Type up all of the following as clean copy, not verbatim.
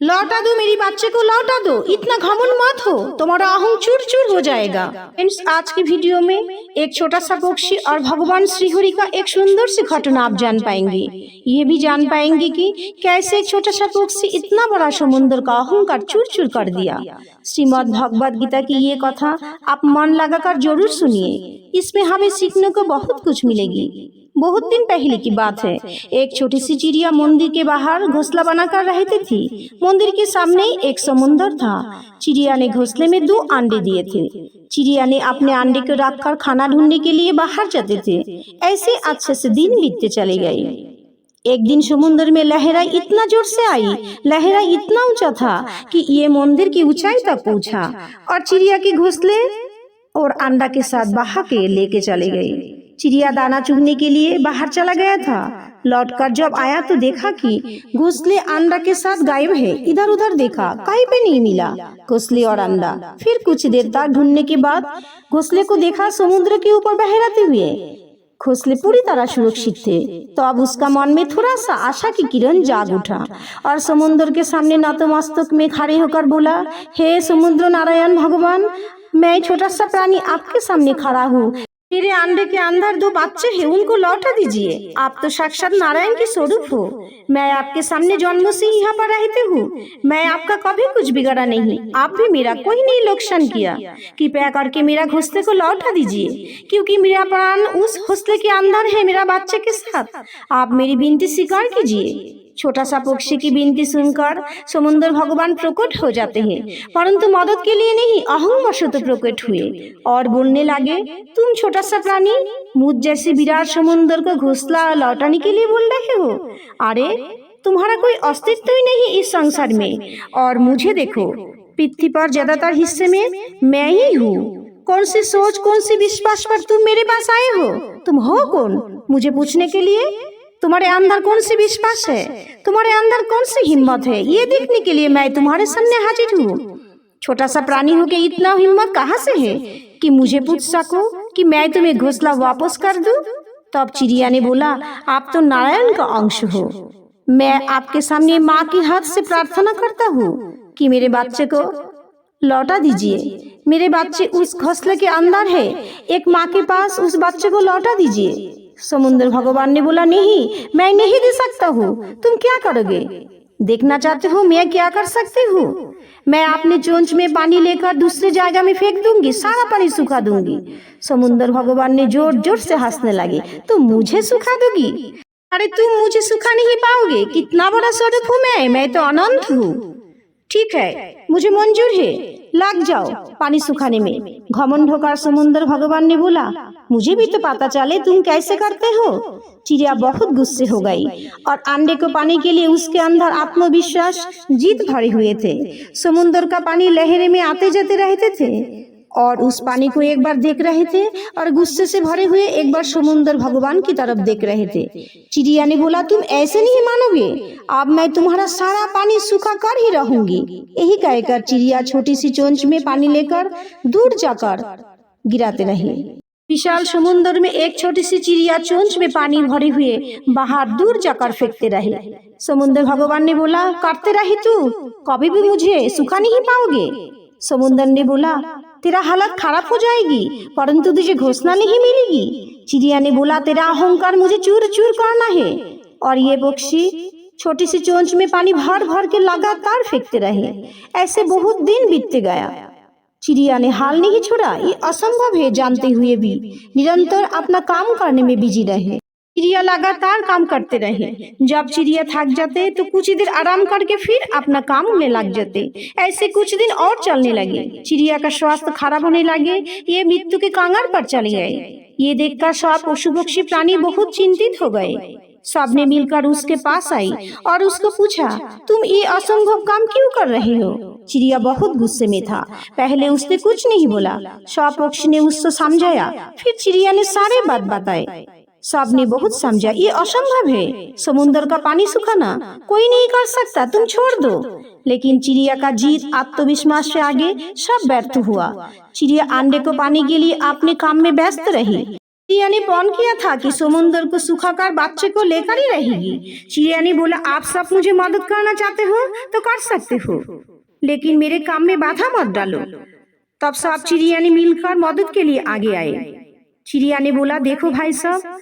लौटा दो मेरी बच्चे को, लौटा दो, इतना घमंड मत हो, तुम्हारा अहं चूर चूर हो जाएगा। फ्रेंड्स, आज की वीडियो में एक छोटा सा पक्षी और भगवान श्री हरि का एक सुंदर सी घटना आप जान पाएंगे। ये भी जान पाएंगे कि कैसे एक छोटा सा पक्षी इतना बड़ा समुद्र का अहंकार चूर चूर कर दिया। श्रीमद् भगवद गीता की ये कथा आप मन लगाकर जरूर सुनिए, इसमें हमें सीखने को बहुत कुछ मिलेगी। बहुत दिन पहले की बात है, एक छोटी सी चिड़िया मंदिर के बाहर घोंसला बनाकर रहती थी। मंदिर के सामने एक समुंदर था। चिड़िया ने घोंसले में 2 अंडे दिए थे। चिड़िया ने अपने अंडे को रखकर खाना ढूंढने के लिए बाहर जाते थे। ऐसे अच्छे से दिन बीतते चले गए। एक दिन समुद्र में लहराई इतना जोर से आई, लहराई इतना ऊंचा था कि ये मंदिर की ऊंचाई तक पहुंचा और चिड़िया के घोंसले और अंडा के साथ बहा के लेके चले गए। चिड़िया दाना चुगने के लिए बाहर चला गया था। लौटकर जब आया तो देखा कि घोंसले अंडा के साथ गायब है। इधर उधर देखा, कहीं पे नहीं मिला घोंसले और अंडा। फिर कुछ देर तक ढूंढने के बाद घोंसले को देखा समुद्र के ऊपर बहराते हुए। घोंसले पूरी तरह सुरक्षित थे। तो अब उसका मन में थोड़ा सा आशा की किरण जाग उठा और समुद्र के सामने नतमस्तक में खड़े होकर बोला, हे समुद्र नारायण भगवान, मैं छोटा सा प्राणी आपके सामने खड़ा हूँ। मेरे अंडे के अंदर 2 बच्चे हैं, उनको लौटा दीजिए। आप तो साक्षात नारायण के स्वरूप हो। मैं आपके सामने जन्म से यहाँ पर रहते हूँ। मैं आपका कभी कुछ बिगाड़ा नहीं, आप भी मेरा कोई नहीं नुकसान किया। कृपया करके मेरा घोंसले को लौटा दीजिए, क्योंकि मेरा प्राण उस घोंसले के अंदर है, मेरा बच्चे के साथ। आप मेरी विनती स्वीकार कीजिए। छोटा सा पक्षी की विनती सुनकर समुद्र भगवान प्रकट हो जाते हैं, परंतु मदद के लिए नहीं, अहंवशत प्रकट हुए और बोलने लगे, तुम छोटा सा प्राणी मुझ जैसे विराट समुद्र को घोंसला लौटाने के लिए बोल रहे हो? अरे तुम्हारा कोई अस्तित्व ही नहीं इस संसार में। और मुझे देखो, पृथ्वी पर ज्यादातर हिस्से में मैं ही हूँ। कौन सी सोच, कौन सी विश्वास पर तुम मेरे पास आए हो? तुम हो कौन मुझे पूछने के लिए? तुम्हारे अंदर कौन सी विश्वास है, तुम्हारे अंदर कौन सी हिम्मत है, ये देखने के लिए मैं तुम्हारे सामने हाजिर हूँ। छोटा सा प्राणी हो के इतना हिम्मत कहाँ से है कि मुझे पूछ सको कि मैं तुम्हें घोंसला वापस कर दूं? तब चिड़िया ने बोला, आप तो नारायण का अंश हो। मैं आपके सामने माँ के हाथ से प्रार्थना करता हूँ कि मेरे बच्चे को लौटा दीजिए। मेरे बच्चे उस घोंसले के अंदर है, एक माँ के पास उस बच्चे को लौटा दीजिए। समुद्र भगवान ने बोला, नहीं, मैं नहीं दे सकता हूँ। तुम क्या करोगे? देखना चाहते हो मैं क्या कर सकती हूँ? मैं अपने चोंच में पानी लेकर दूसरे जगह में फेंक दूंगी, सारा पानी सुखा दूंगी। समुद्र भगवान ने जोर जोर से हंसने लगे, तुम मुझे सुखा दोगी? अरे तुम मुझे सुखा नहीं पाओगे, कितना बड़ा स्वरूप हूँ मैं तो अनंत हूँ। ठीक है, मुझे मंजूर है, लग जाओ पानी सुखाने में। घमंड होकर समुद्र भगवान ने बोला, मुझे भी तो पता चले तुम कैसे करते हो। चिड़िया बहुत गुस्से हो गई और अंडे को पाने के लिए उसके अंदर आत्मविश्वास जीत भरे हुए थे। समुद्र का पानी लहरें में आते जाते रहते थे और उस पानी को एक बार देख रहे थे और गुस्से से भरे हुए एक बार समुद्र भगवान की तरफ देख रहे थे। चिड़िया ने बोला, तुम ऐसे नहीं मानोगे, अब मैं तुम्हारा सारा पानी सूखा कर ही रहूंगी। यही कहकर चिड़िया छोटी सी चोंच में पानी लेकर दूर जाकर गिराते रहे। विशाल समुद्र में एक छोटी सी चिड़िया चोंच में पानी भरे हुए बाहर दूर जाकर फेंकते रहे। समुद्र भगवान ने बोला, करते रहे तू कभी भी मुझे सुखा नहीं पाओगे। समुद्र ने बोला, तेरा हालत खराब हो जाएगी, परंतु तुझे घोंसला नहीं मिलेगी। चिड़िया ने बोला, तेरा अहंकार मुझे चूर चूर करना है। और ये पक्षी छोटी सी चोंच में पानी भर भर के लगातार फेंकते रहे। ऐसे बहुत दिन बीतते गया। चिड़िया ने हाल नहीं छोड़ा, ये असंभव है जानते हुए भी निरंतर अपना काम करने में बिजी रहे। चिड़िया लगातार काम करते रहे। जब चिड़िया थक जाते तो कुछ देर आराम करके फिर अपना काम में लग जाते। ऐसे कुछ दिन और चलने लगे। चिड़िया का स्वास्थ्य खराब होने लगे, ये मृत्यु के कांगार पर चले गए। ये देखकर सब पशु पक्षी प्राणी बहुत चिंतित हो गए। सबने मिलकर उसके पास आई और उसको पूछा, तुम ये असंभव काम क्यों कर रहे हो? चिड़िया बहुत गुस्से में था। पहले उसने कुछ नहीं बोला। सब पक्षी ने उसको समझाया, फिर चिड़िया ने सारे बात बताए। सबने बहुत समझा, ये असंभव है, समुद्र का पानी सुखाना कोई नहीं कर सकता, तुम छोड़ दो। लेकिन चिड़िया का जीत आत्मविश्वास से आगे सब व्यर्थ हुआ। चिड़िया अंडे को पाने के लिए अपने काम में व्यस्त रही। चिड़िया ने पौन किया था कि समुद्र को सुखाकर बच्चे को लेकर ही रहेगी। चिड़िया ने बोला, आप सब मुझे मदद करना चाहते हो तो कर सकते हो, लेकिन मेरे काम में बाधा मत डालो। तब सब चिड़िया ने मिलकर मदद के लिए आगे आए। चिड़िया ने बोला, देखो भाई साहब,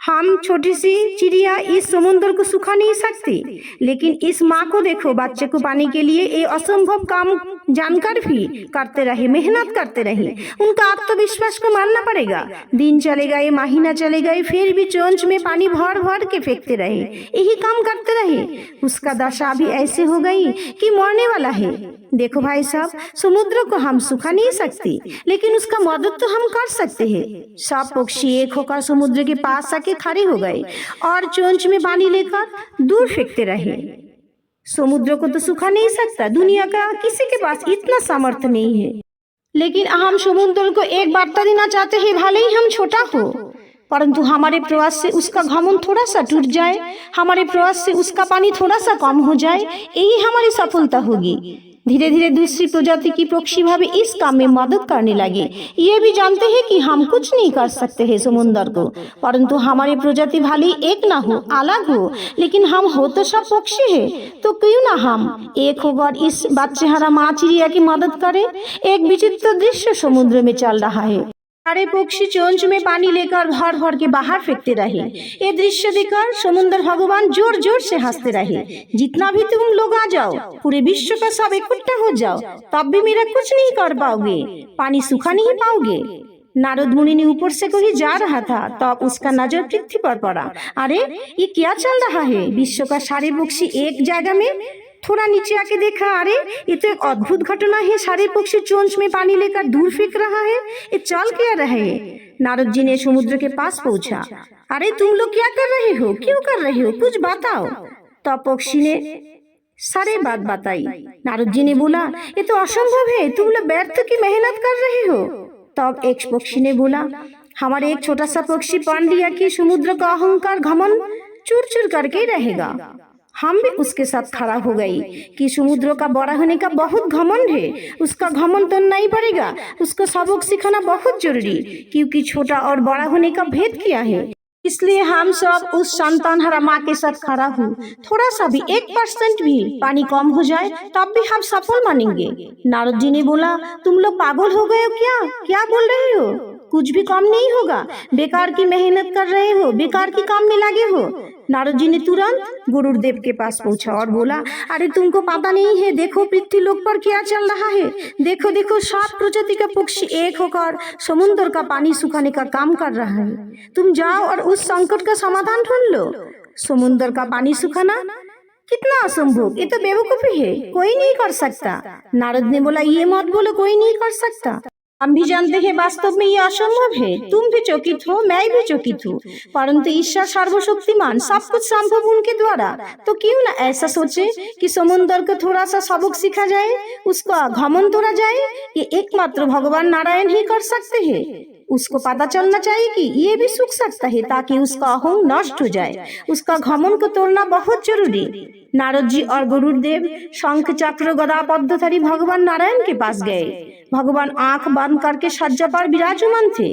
हम छोटी सी चिड़िया इस समुद्र को सुखा नहीं सकती, लेकिन इस माँ को देखो, बच्चे को पाने के लिए ये असंभव काम जानकर भी करते रहे, मेहनत करते रहे। उनका आत्मविश्वास को मानना पड़ेगा। दिन चले गए, महीना चले गए, फिर भी चोंच में पानी भर भर के फेंकते रहे, यही काम करते रहे। उसका दशा भी ऐसे हो गई कि मरने वाला है। देखो भाई साहब, समुद्र को हम सुखा नहीं सकती, लेकिन उसका मदद तो हम कर सकते हैं। सब पक्षी एक होकर समुद्र के पास आके खड़े हो गए और चोंच में पानी लेकर दूर फेंकते रहे। समुद्र को तो सुखा नहीं सकता, दुनिया का किसी के पास इतना सामर्थ्य नहीं है, लेकिन हम समुद्र को एक वार्ता देना चाहते हैं, भले ही हम छोटा हो, परंतु हमारे प्रयास से उसका घमंड थोड़ा सा टूट जाए, हमारे प्रयास से उसका पानी थोड़ा सा कम हो जाए, यही हमारी सफलता होगी। धीरे धीरे दूसरी प्रजाति की पक्षी भाभी इस काम में मदद करने लगे। ये भी जानते हैं कि हम कुछ नहीं कर सकते हैं समुद्र को, परंतु हमारी प्रजाति भले एक ना हो, अलग हो, लेकिन हम हो तो सब पक्षी है, तो क्यों ना हम एक होकर इस बच्चेहारा माँ चिड़िया की मदद करें। एक विचित्र दृश्य समुद्र में चल रहा है। सारे पक्षी चोंच में पानी लेकर भर भर के बाहर फेंकते रहे। ये दृश्य देखकर समुद्र भगवान जोर जोर से हंसते रहे। जितना भी तुम लोग आ जाओ, पूरे विश्व का सब इकट्ठा हो जाओ, तब भी मेरा कुछ नहीं कर पाओगे, पानी सूखा नहीं पाओगे। नारद मुनि ने ऊपर से कहीं जा रहा था, तब उसका नजर पृथ्वी पर पड़ा। अरे ये क्या चल रहा है? विश्व का सारे पक्षी एक जगह में। थोड़ा नीचे आके देखा, अरे ये तो एक अद्भुत घटना है। सारे पक्षी चोंच में पानी लेकर दूर फेंक रहा है, ये चल क्या रहा है? नारद जी ने समुद्र के पास पूछा, अरे तुम लोग क्या कर रहे हो, क्यों कर रहे हो, कुछ बताओ। तब पक्षी ने सारे बात बताई। नारद जी ने बोला, ये तो असंभव है, तुम लोग व्यर्थ की मेहनत कर रहे हो। तब एक पक्षी ने बोला, हमारे एक छोटा सा पक्षी पान लिया कि समुद्र का अहंकार घमंड चूर चूर करके रहेगा। हम भी उसके साथ खड़ा हो गई कि समुद्र का बड़ा होने का बहुत घमंड है, उसका घमंड तो नहीं पड़ेगा, उसको सबक सिखाना बहुत जरूरी, क्योंकि छोटा और बड़ा होने का भेद क्या है। इसलिए हम सब उस संतानहारा माँ के साथ खड़ा हूँ। थोड़ा सा भी 1% भी पानी कम हो जाए तब भी हम सफल मानेंगे। नारद जी ने बोला, तुम लोग पागल हो गए हो क्या? क्या बोल रहे हो? कुछ भी कम नहीं होगा, बेकार की मेहनत कर रहे हो, बेकार की काम में लगे हो। नारद जी ने तुरंत गुरुदेव के पास पहुंचा और बोला, अरे तुमको पता नहीं है, देखो पृथ्वी लोक पर क्या चल रहा है। देखो देखो, 7 प्रजाति का पक्षी एक होकर समुद्र का पानी सुखाने का काम कर रहा है। तुम जाओ और उस संकट का समाधान ढूंढ लो। समुद्र का पानी सुखाना कितना असंभव, ये तो बेवकूफी है, कोई नहीं कर सकता। नारद ने बोला, ये मत बोलो कोई नहीं कर सकता, हम भी जानते हैं वास्तव में ये असंभव है। तुम भी चकित हो, मैं भी चकित हूँ, परंतु ईश्वर सर्वशक्तिमान, सब कुछ संभव उनके द्वारा। तो क्यों ना ऐसा सोचे कि समुद्र को थोड़ा सा सबक सीखा जाए, उसका घमंड तोड़ा जाए। ये एकमात्र भगवान नारायण ही कर सकते हैं। उसको पता चलना चाहिए कि ये भी सूख सकता है, ताकि उसका अहंकार नष्ट हो जाए। उसका घमंड को तोड़ना बहुत जरूरी। नारद जी और गुरुदेव शंख चक्र गदा पद्मधारी भगवान नारायण के पास गए। भगवान आंख बंद करके सज्जा पर विराजमान थे।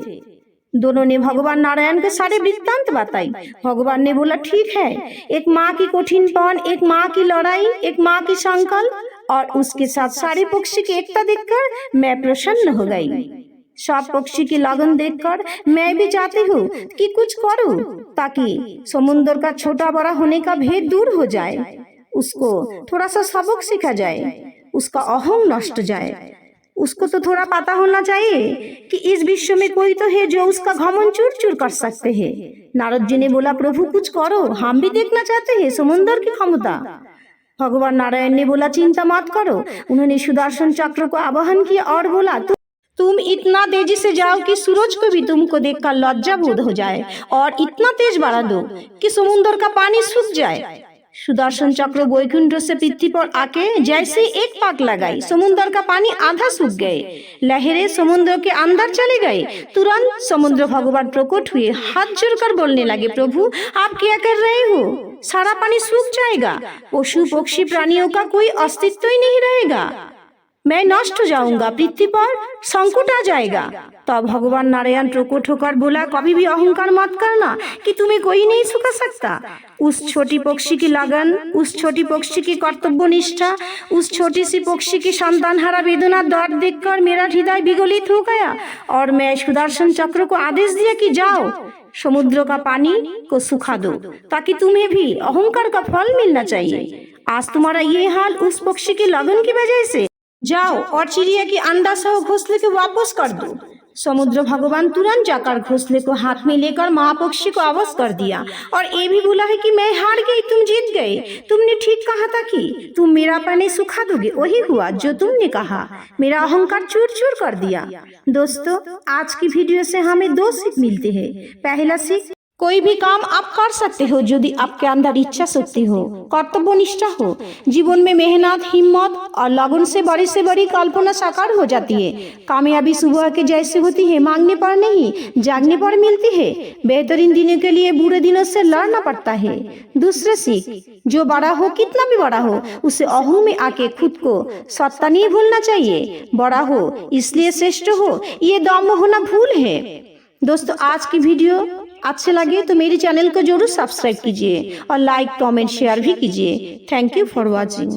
दोनों ने भगवान नारायण के सारे वृत्तांत बताई। भगवान ने बोला, ठीक है, एक माँ की कठिन पवन, एक माँ की लड़ाई, एक माँ की संकल्प और उसके साथ सारे पक्षी की एकता देखकर मैं प्रसन्न हो गई। सब पक्षी की लगन देखकर मैं भी चाहती हूँ कि कुछ करूँ, ताकि समुद्र का छोटा बड़ा होने का भेद दूर हो जाए, उसको थोड़ा सा सबक सीखा जाए, उसका अहम नष्ट जाए। उसको तो थोड़ा पता होना चाहिए कि इस विश्व में कोई तो है जो उसका घमंड चूर चूर कर सकते हैं। नारद जी ने बोला, प्रभु कुछ करो, हम भी देखना चाहते हैं समुद्र की क्षमता। भगवान नारायण ने बोला, चिंता मत करो। उन्होंने सुदर्शन चक्र को आवाहन किया और बोला, तुम इतना तेजी से जाओ कि सूरज को भी तुमको देखकर लज्जा बोध हो जाए, और इतना तेज बढ़ा दो कि समुद्र का पानी सूख जाए। सुदर्शन चक्र वैकुंठ से पृथ्वी पर आके जैसे एक पाक लगाई, समुद्र का पानी आधा सूख गए, लहरें समुद्र के अंदर चले गए। तुरंत समुद्र भगवान प्रकट हुए, हाथ जोड़कर बोलने लगे, प्रभु आप क्या कर रहे हो? सारा पानी सूख जाएगा, पशु पक्षी प्राणियों का कोई अस्तित्व ही नहीं रहेगा। मैं नष्ट हो जाऊंगा, पृथ्वी पर संकट आ जाएगा। तब भगवान नारायण प्रकट होकर बोला, कभी भी अहंकार मत करना कि तुम्हें कोई नहीं सुखा सकता। उस छोटी पक्षी की लगन, उस छोटी पक्षी की कर्तव्य निष्ठा, उस छोटी सी पक्षी की संतान हरा वेदना दर्द देखकर मेरा हृदय विगलित हो गया और मैं सुदर्शन चक्र को आदेश दिया कि जाओ समुद्र का पानी को सुखा दो, ताकि तुम्हें भी अहंकार का फल मिलना चाहिए। आज तुम्हारा ये हाल उस पक्षी की लगन की वजह से। जाओ और चिड़िया की अंडा सह घोंसले को वापस कर दो। समुद्र भगवान तुरंत जाकर घोंसले को हाथ में लेकर माँ पक्षी को वापस कर दिया और ये भी बोला है कि मैं हार गई, तुम जीत गए। तुमने ठीक कहा था कि तुम मेरा पानी सुखा दोगे, वही हुआ जो तुमने कहा। मेरा अहंकार चूर चूर कर दिया। दोस्तों, आज की वीडियो से हमें दो सीख मिलते हैं। पहला सीख, कोई भी काम आप कर सकते हो यदि आपके अंदर इच्छा शक्ति हो, कर्तव्य निष्ठा हो। जीवन में मेहनत, हिम्मत और लगन से बड़ी कल्पना साकार हो जाती है। कामयाबी सुबह के जैसे होती है, मांगने पर नहीं जागने पर मिलती है। बेहतरीन दिनों के लिए बुरे दिनों से लड़ना पड़ता है। दूसरा सीख, जो बड़ा हो, कितना भी बड़ा हो, उसे अहू में आके खुद को सत्ता नहीं भूलना चाहिए। बड़ा हो इसलिए श्रेष्ठ हो, ये दम होना भूल है। दोस्तों, आज की वीडियो अच्छे लगे तो मेरे चैनल को जरूर सब्सक्राइब कीजिए और लाइक कमेंट शेयर भी कीजिए। Thank you for watching.